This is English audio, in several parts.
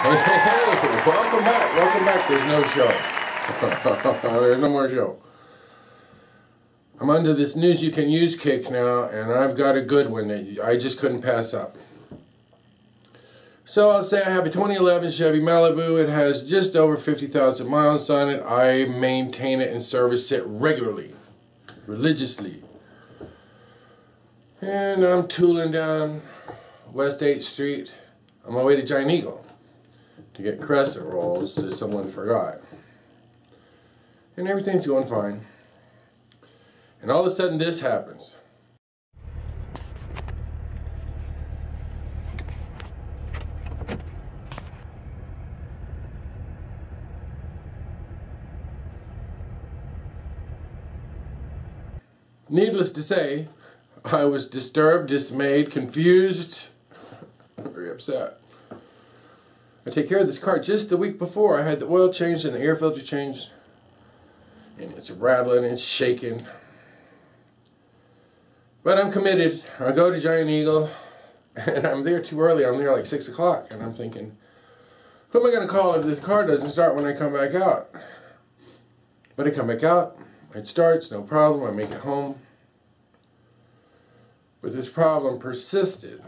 Hey, hey, hey, welcome back, welcome back. There's no show. There's no more show. I'm onto this news you can use kick now, and I've got a good one that I just couldn't pass up. So I'll say I have a 2011 Chevy Malibu. It has just over 50,000 miles on it. I maintain it and service it regularly, religiously. And I'm tooling down West 8th Street on my way to Giant Eagle to get crescent rolls that someone forgot. And everything's going fine. And all of a sudden this happens. Needless to say, I was disturbed, dismayed, confused, very upset. I take care of this car just the week before. I had the oil changed and the air filter changed. And it's rattling and it's shaking. But I'm committed. I go to Giant Eagle and I'm there too early. I'm there like 6 o'clock and I'm thinking, who am I going to call if this car doesn't start when I come back out? But I come back out, it starts, no problem, I make it home. But this problem persisted.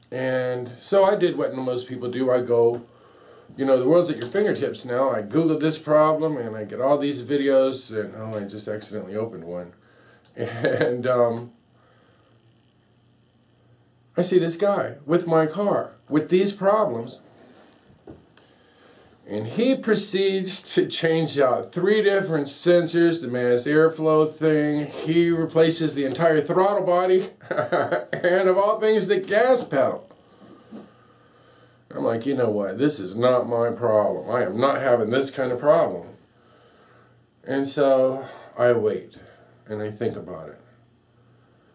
And so I did what most people do. I go, you know, the world's at your fingertips now. I Googled this problem and I get all these videos and, oh, I just accidentally opened one. And I see this guy with my car with these problems. And he proceeds to change out 3 different sensors, the mass airflow thing. He replaces the entire throttle body, and of all things, the gas pedal. I'm like, you know what? This is not my problem. I am not having this kind of problem. And so I wait, and I think about it.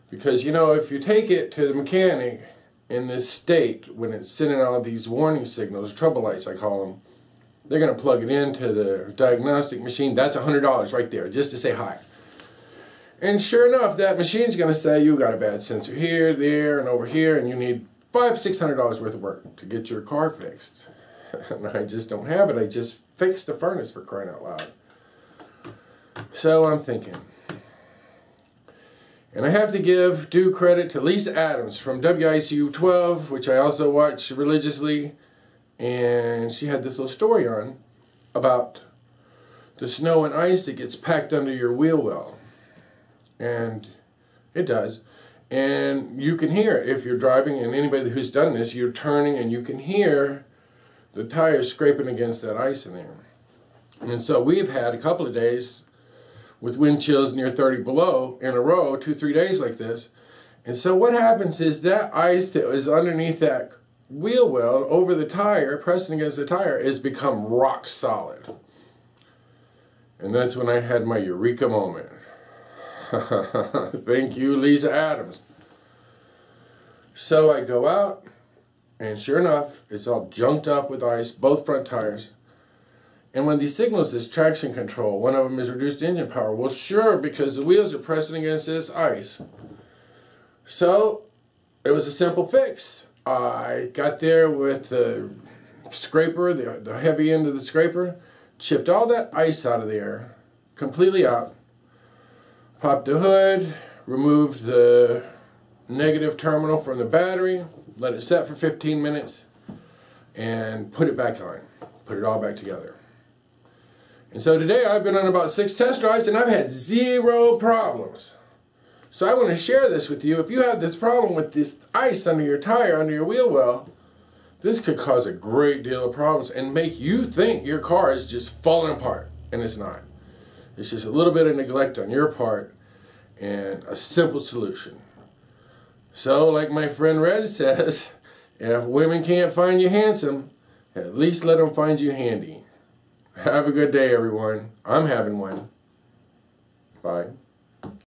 Because, you know, if you take it to the mechanic in this state, when it's sending out these warning signals, trouble lights I call them, they're going to plug it into the diagnostic machine. That's $100 right there, just to say hi. And sure enough, that machine's going to say, you got a bad sensor here, there, and over here, and you need $500–600 worth of work to get your car fixed. And I just don't have it. I just fixed the furnace, for crying out loud. So I'm thinking. And I have to give due credit to Lisa Adams from WICU 12, which I also watch religiously. And she had this little story on about the snow and ice that gets packed under your wheel well. And it does. And you can hear it if you're driving, and anybody who's done this, you're turning and you can hear the tires scraping against that ice in there. And so we've had a couple of days with wind chills near 30 below in a row, 2–3 days like this. And so what happens is that ice that was underneath that wheel well over the tire, pressing against the tire, is become rock solid. And that's when I had my eureka moment. Thank you, Lisa Adams. So I go out, and sure enough, it's all junked up with ice, both front tires. And when these signals is traction control, one of them is reduced engine power. Well, sure, because the wheels are pressing against this ice. So it was a simple fix. I got there with the scraper, the heavy end of the scraper, chipped all that ice out of there, completely out, popped the hood, removed the negative terminal from the battery, let it set for 15 minutes, and put it back on, put it all back together. And so today I've been on about 6 test drives and I've had 0 problems. So I want to share this with you. If you have this problem with this ice under your tire, under your wheel well, this could cause a great deal of problems and make you think your car is just falling apart, and it's not. It's just a little bit of neglect on your part and a simple solution. So like my friend Red says, if women can't find you handsome, at least let them find you handy. Have a good day, everyone. I'm having one. Bye.